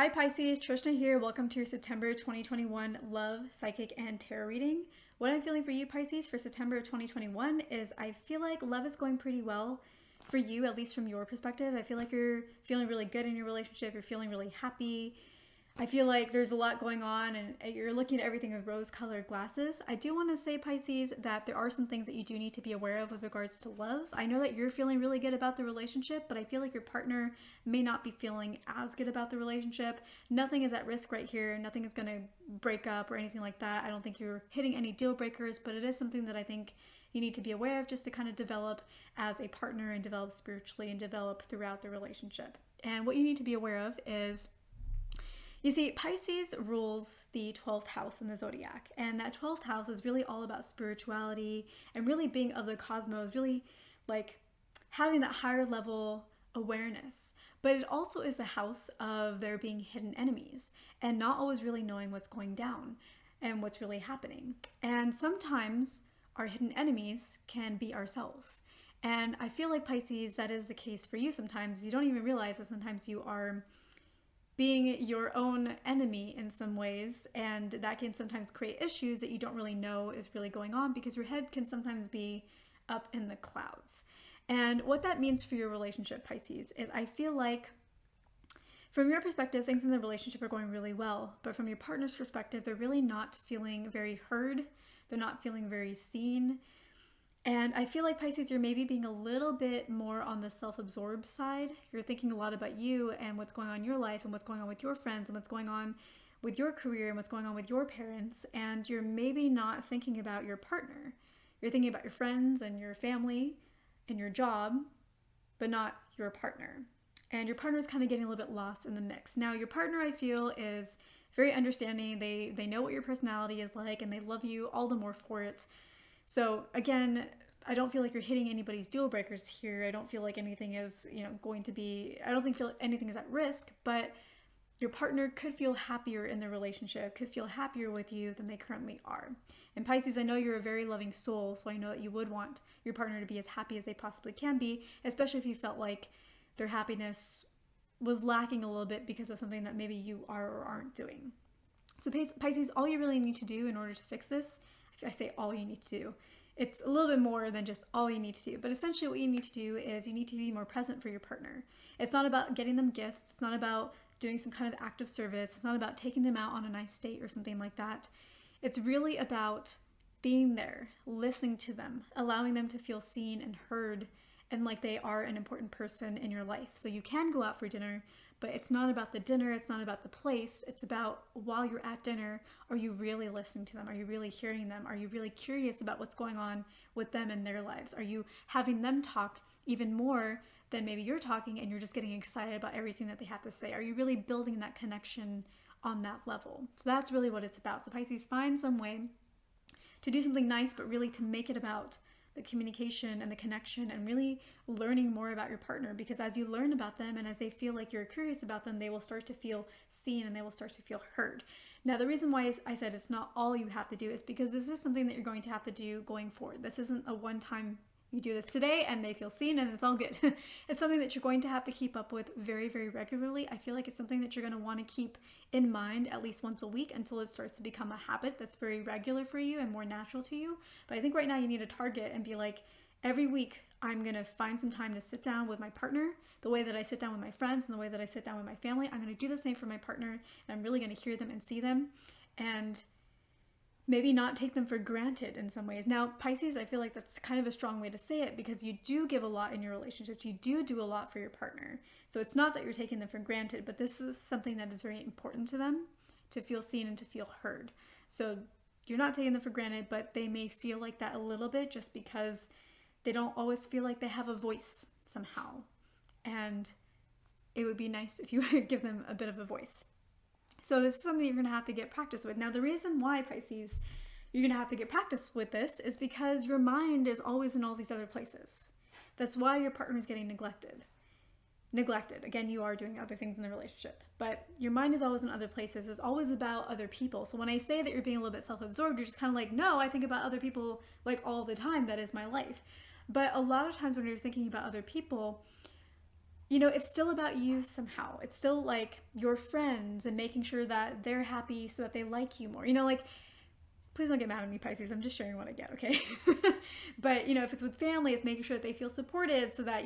Hi Pisces, Trishna here. Welcome to your September 2021 Love, Psychic, and Tarot reading. What I'm feeling for you Pisces for September of 2021 is I feel like love is going pretty well for you, at least from your perspective. I feel like you're feeling really good in your relationship. You're feeling really happy. I feel like there's a lot going on and you're looking at everything with rose-colored glasses. I do want to say, Pisces, that there are some things that you do need to be aware of with regards to love. I know that you're feeling really good about the relationship, but I feel like your partner may not be feeling as good about the relationship. Nothing is at risk right here. Nothing is going to break up or anything like that. I don't think you're hitting any deal breakers, but it is something that I think you need to be aware of just to kind of develop as a partner and develop spiritually and develop throughout the relationship. And what you need to be aware of is, you see, Pisces rules the 12th house in the zodiac, and that 12th house is really all about spirituality and really being of the cosmos, really like having that higher level awareness. But it also is the house of there being hidden enemies and not always really knowing what's going down and what's really happening. And sometimes our hidden enemies can be ourselves. And I feel like, Pisces, that is the case for you sometimes. You don't even realize that sometimes you are being your own enemy in some ways, and that can sometimes create issues that you don't really know is really going on because your head can sometimes be up in the clouds. And what that means for your relationship, Pisces, is I feel like from your perspective, things in the relationship are going really well, but from your partner's perspective, they're really not feeling very heard. They're not feeling very seen. And I feel like, Pisces, you're maybe being a little bit more on the self-absorbed side. You're thinking a lot about you and what's going on in your life and what's going on with your friends and what's going on with your career and what's going on with your parents. And you're maybe not thinking about your partner. You're thinking about your friends and your family and your job, but not your partner. And your partner is kind of getting a little bit lost in the mix. Now, your partner, I feel, is very understanding. They know what your personality is like and they love you all the more for it. So again, I don't feel like you're hitting anybody's deal breakers here. I don't feel like anything is, going to be, I don't think feel anything is at risk, but your partner could feel happier in their relationship, could feel happier with you than they currently are. And Pisces, I know you're a very loving soul, so I know that you would want your partner to be as happy as they possibly can be, especially if you felt like their happiness was lacking a little bit because of something that maybe you are or aren't doing. So Pisces, all you really need to do in order to fix this, I say all you need to do, it's a little bit more than just all you need to do, but essentially what you need to do is you need to be more present for your partner. It's not about getting them gifts. It's not about doing some kind of act of service. It's not about taking them out on a nice date or something like that. It's really about being there, listening to them, allowing them to feel seen and heard and like they are an important person in your life. So you can go out for dinner, but it's not about the dinner, it's not about the place, it's about while you're at dinner, are you really listening to them? Are you really hearing them? Are you really curious about what's going on with them in their lives? Are you having them talk even more than maybe you're talking and you're just getting excited about everything that they have to say? Are you really building that connection on that level? So that's really what it's about. So Pisces, find some way to do something nice, but really to make it about the communication and the connection and really learning more about your partner, because as you learn about them and as they feel like you're curious about them, they will start to feel seen and they will start to feel heard. Now, the reason why I said it's not all you have to do is because this is something that you're going to have to do going forward. This isn't a one-time you do this today and they feel seen and it's all good. It's something that you're going to have to keep up with very, very regularly. I feel like it's something that you're going to want to keep in mind at least once a week until it starts to become a habit that's very regular for you and more natural to you. But I think right now you need a target and be like, every week I'm going to find some time to sit down with my partner the way that I sit down with my friends and the way that I sit down with my family. I'm going to do the same for my partner and I'm really going to hear them and see them and maybe not take them for granted in some ways. Now, Pisces, I feel like that's kind of a strong way to say it because you do give a lot in your relationships. You do a lot for your partner. So it's not that you're taking them for granted, but this is something that is very important to them, to feel seen and to feel heard. So you're not taking them for granted, but they may feel like that a little bit just because they don't always feel like they have a voice somehow. And it would be nice if you would give them a bit of a voice. So this is something you're going to have to get practice with. Now, the reason why, Pisces, you're going to have to get practice with this is because your mind is always in all these other places. That's why your partner is getting neglected. Again, you are doing other things in the relationship, but your mind is always in other places. It's always about other people. So when I say that you're being a little bit self-absorbed, you're just kind of like, no, I think about other people like all the time. That is my life. But a lot of times when you're thinking about other people, it's still about you somehow. It's still like your friends and making sure that they're happy so that they like you more. Like, please don't get mad at me, Pisces. I'm just sharing what I get, okay? But, if it's with family, it's making sure that they feel supported so that,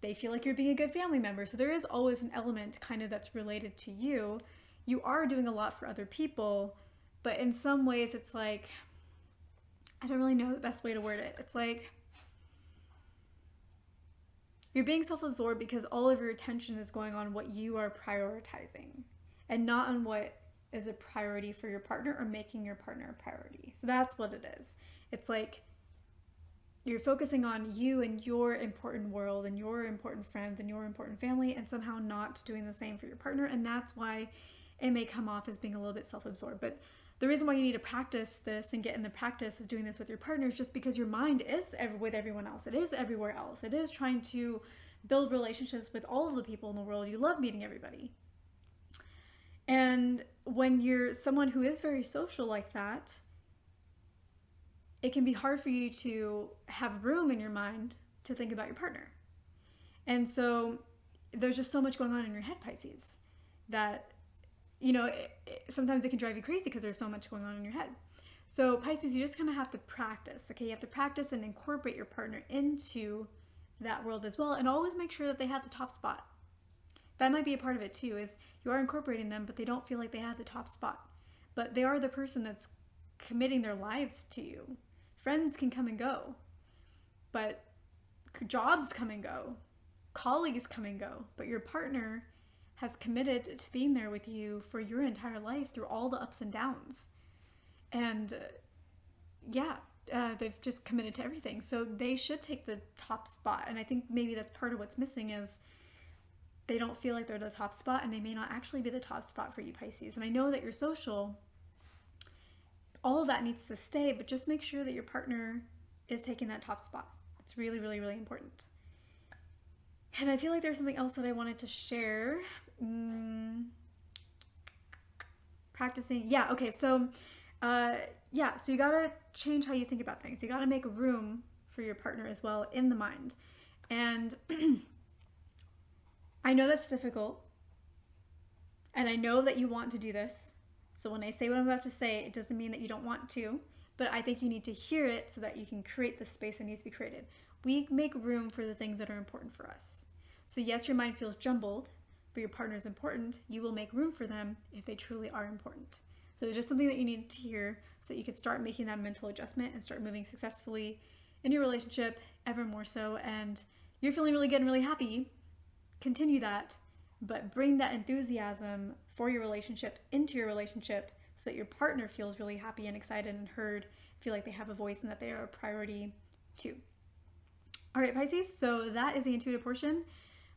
they feel like you're being a good family member. So there is always an element kind of that's related to you. You are doing a lot for other people, but in some ways it's like, I don't really know the best way to word it. It's like you're being self-absorbed because all of your attention is going on what you are prioritizing and not on what is a priority for your partner or making your partner a priority. So that's what it is. It's like you're focusing on you and your important world and your important friends and your important family and somehow not doing the same for your partner. And that's why it may come off as being a little bit self-absorbed. But the reason why you need to practice this and get in the practice of doing this with your partner is just because your mind is with everyone else. It is everywhere else. It is trying to build relationships with all of the people in the world. You love meeting everybody. And when you're someone who is very social like that, it can be hard for you to have room in your mind to think about your partner. And so there's just so much going on in your head, Pisces, that, sometimes it can drive you crazy because there's so much going on in your head. So Pisces, you just kind of have to practice, okay? You have to practice and incorporate your partner into that world as well, and always make sure that they have the top spot. That might be a part of it too, is you are incorporating them, but they don't feel like they have the top spot. But they are the person that's committing their lives to you. Friends can come and go, but jobs come and go, colleagues come and go, but your partner has committed to being there with you for your entire life through all the ups and downs. And they've just committed to everything. So they should take the top spot. And I think maybe that's part of what's missing is they don't feel like they're the top spot, and they may not actually be the top spot for you, Pisces. And I know that you're social. All of that needs to stay, but just make sure that your partner is taking that top spot. It's really, really, really important. And I feel like there's something else that I wanted to share. Practicing. Yeah, okay. So, so you gotta change how you think about things. You gotta make room for your partner as well in the mind. And I know that's difficult. And I know that you want to do this. So when I say what I'm about to say, it doesn't mean that you don't want to, but I think you need to hear it so that you can create the space that needs to be created. We make room for the things that are important for us. So yes, your mind feels jumbled, but your partner is important. You will make room for them if they truly are important. So it's just something that you need to hear so that you can start making that mental adjustment and start moving successfully in your relationship ever more so. And you're feeling really good and really happy. Continue that, but bring that enthusiasm for your relationship into your relationship so that your partner feels really happy and excited and heard, feel like they have a voice and that they are a priority too. All right, Pisces, so that is the intuitive portion.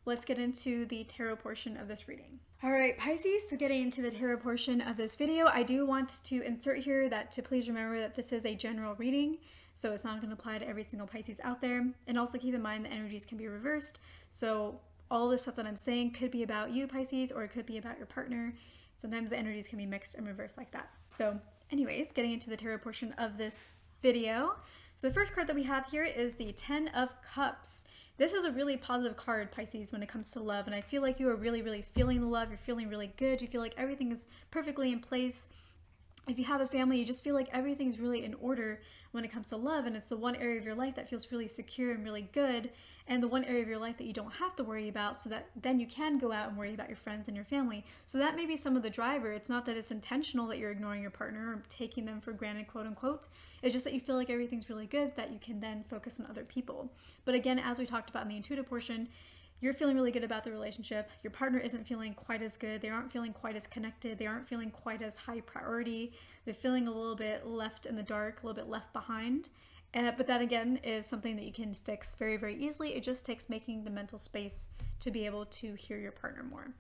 Let's get into the tarot portion of this reading. All right, Pisces, so getting into the tarot portion of this video, I do want to insert here that to please remember that this is a general reading, so it's not going to apply to every single Pisces out there. And also keep in mind the energies can be reversed. So all this stuff that I'm saying could be about you, Pisces, or it could be about your partner. Sometimes the energies can be mixed and reversed like that. So anyways, getting into the tarot portion of this video. So the first card that we have here is the Ten of Cups. This is a really positive card, Pisces, when it comes to love. And I feel like you are really, really feeling the love. You're feeling really good. You feel like everything is perfectly in place. If you have a family, you just feel like everything is really in order when it comes to love, and it's the one area of your life that feels really secure and really good, and the one area of your life that you don't have to worry about, so that then you can go out and worry about your friends and your family. So that may be some of the driver. It's not that it's intentional that you're ignoring your partner or taking them for granted, quote unquote. It's just that you feel like everything's really good, that you can then focus on other people. But again, as we talked about in the intuitive portion, you're feeling really good about the relationship. Your partner isn't feeling quite as good. They aren't feeling quite as connected. They aren't feeling quite as high priority. They're feeling a little bit left in the dark, a little bit left behind. But that again is something that you can fix very, very easily. It just takes making the mental space to be able to hear your partner more.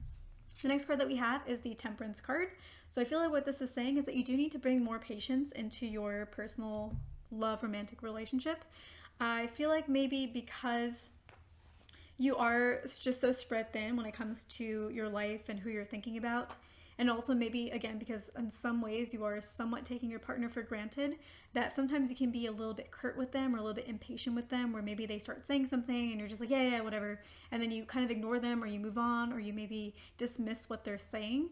The next card that we have is the Temperance card. So I feel like what this is saying is that you do need to bring more patience into your personal love romantic relationship. I feel like maybe because you are just so spread thin when it comes to your life and who you're thinking about, And also maybe, again, because in some ways you are somewhat taking your partner for granted, that sometimes you can be a little bit curt with them or a little bit impatient with them, where maybe they start saying something and you're just like, yeah, whatever. And then you kind of ignore them, or you move on, or you maybe dismiss what they're saying.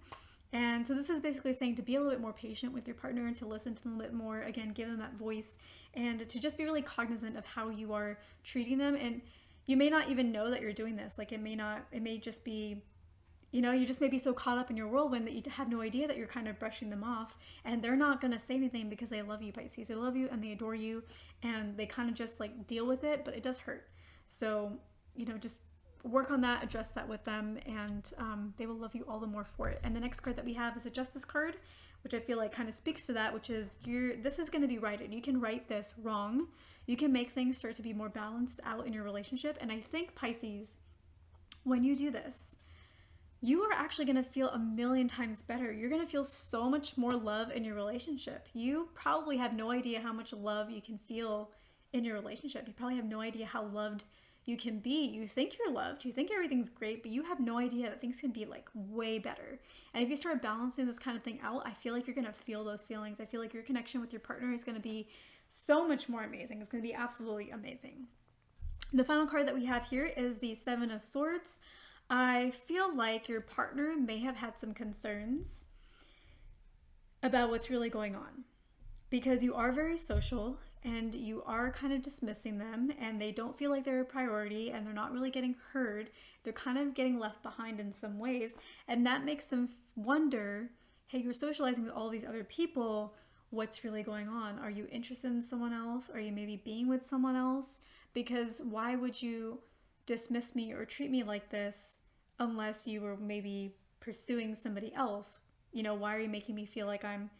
And so this is basically saying to be a little bit more patient with your partner and to listen to them a little bit more, again, give them that voice, and to just be really cognizant of how you are treating them. And you may not even know that you're doing this. Like it may just be, you just may be so caught up in your whirlwind that you have no idea that you're kind of brushing them off, and they're not going to say anything because they love you, Pisces. They love you and they adore you, and they kind of just like deal with it, but it does hurt. So, just work on that, address that with them, and they will love you all the more for it. And the next card that we have is a Justice card, which I feel like kind of speaks to that, which is this is going to be righted. You can right this wrong. You can make things start to be more balanced out in your relationship. And I think, Pisces, when you do this, you are actually going to feel a million times better. You're going to feel so much more love in your relationship. You probably have no idea how much love you can feel in your relationship. You probably have no idea how loved you can be. You think you're loved, you think everything's great, but you have no idea that things can be like way better. And if you start balancing this kind of thing out, I feel like you're going to feel those feelings. I feel like your connection with your partner is going to be so much more amazing. It's going to be absolutely amazing. The final card that we have here is the Seven of Swords. I feel like your partner may have had some concerns about what's really going on, because you are very social and you are kind of dismissing them, and they don't feel like they're a priority, and they're not really getting heard. They're kind of getting left behind in some ways, and that makes them wonder, hey, you're socializing with all these other people. What's really going on? Are you interested in someone else? Are you maybe being with someone else? Because why would you dismiss me or treat me like this unless you were maybe pursuing somebody else? Why are you making me feel like I'm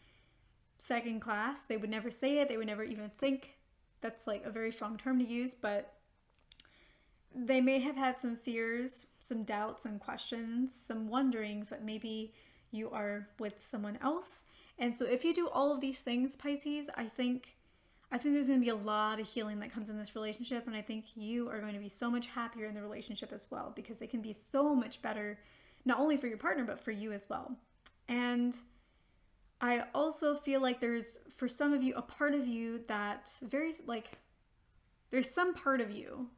second class? They would never say it. They would never even think. That's like a very strong term to use, but they may have had some fears, some doubts and questions, some wonderings that maybe you are with someone else. And so if you do all of these things, Pisces, I think there's going to be a lot of healing that comes in this relationship, and I think you are going to be so much happier in the relationship as well, because it can be so much better, not only for your partner, but for you as well. And I also feel like there's, for some of you, a part of you that there's some part of you.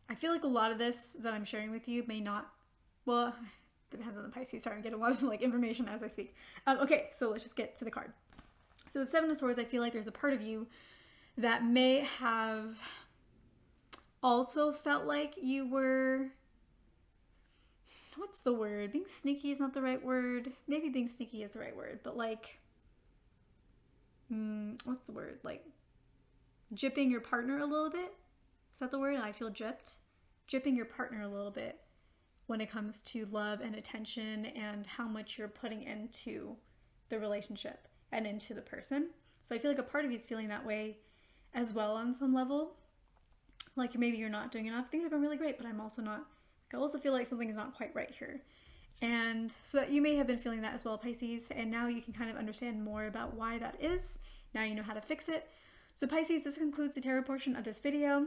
I feel like a lot of this that I'm sharing with you may not, well, depends on the Pisces. Sorry, I get a lot of information as I speak. Okay, so let's just get to the card. So the Seven of Swords, I feel like there's a part of you that may have also felt like you were, what's the word? Being sneaky is not the right word. Maybe being sneaky is the right word, but what's the word? Like gypping your partner a little bit. Is that the word? I feel gypped. Gypping your partner a little bit when it comes to love and attention and how much you're putting into the relationship and into the person. So I feel like a part of you is feeling that way as well on some level. Like maybe you're not doing enough. Things are going really great, but I'm also not. I also feel like something is not quite right here. And so you may have been feeling that as well, Pisces, and now you can kind of understand more about why that is. Now you know how to fix it. So Pisces, this concludes the tarot portion of this video.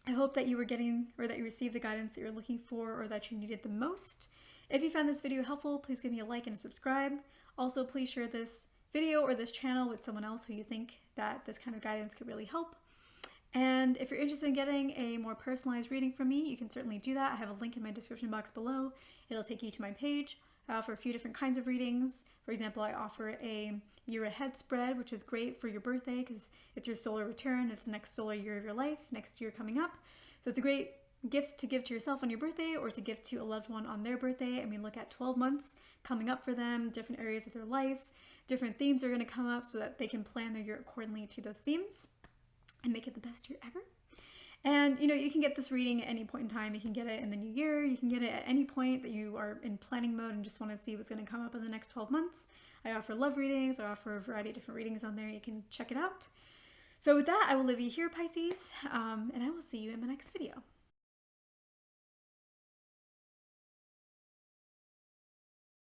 I hope that you were getting, or that you received the guidance that you're looking for, or that you needed the most. If you found this video helpful, please give me a like and a subscribe. Also, please share this video or this channel with someone else who you think that this kind of guidance could really help. And if you're interested in getting a more personalized reading from me, you can certainly do that. I have a link in my description box below. It'll take you to my page. I offer a few different kinds of readings. For example, I offer a year ahead spread, which is great for your birthday because it's your solar return. It's the next solar year of your life, next year coming up. So it's a great gift to give to yourself on your birthday, or to give to a loved one on their birthday. And we look at 12 months coming up for them, different areas of their life, different themes are going to come up so that they can plan their year accordingly to those themes and make it the best year ever. And you can get this reading at any point in time. You can get it in the new year. You can get it at any point that you are in planning mode and just want to see what's going to come up in the next 12 months. I offer love readings. I offer a variety of different readings on there. You can check it out. So with that, I will leave you here, Pisces, and I will see you in my next video.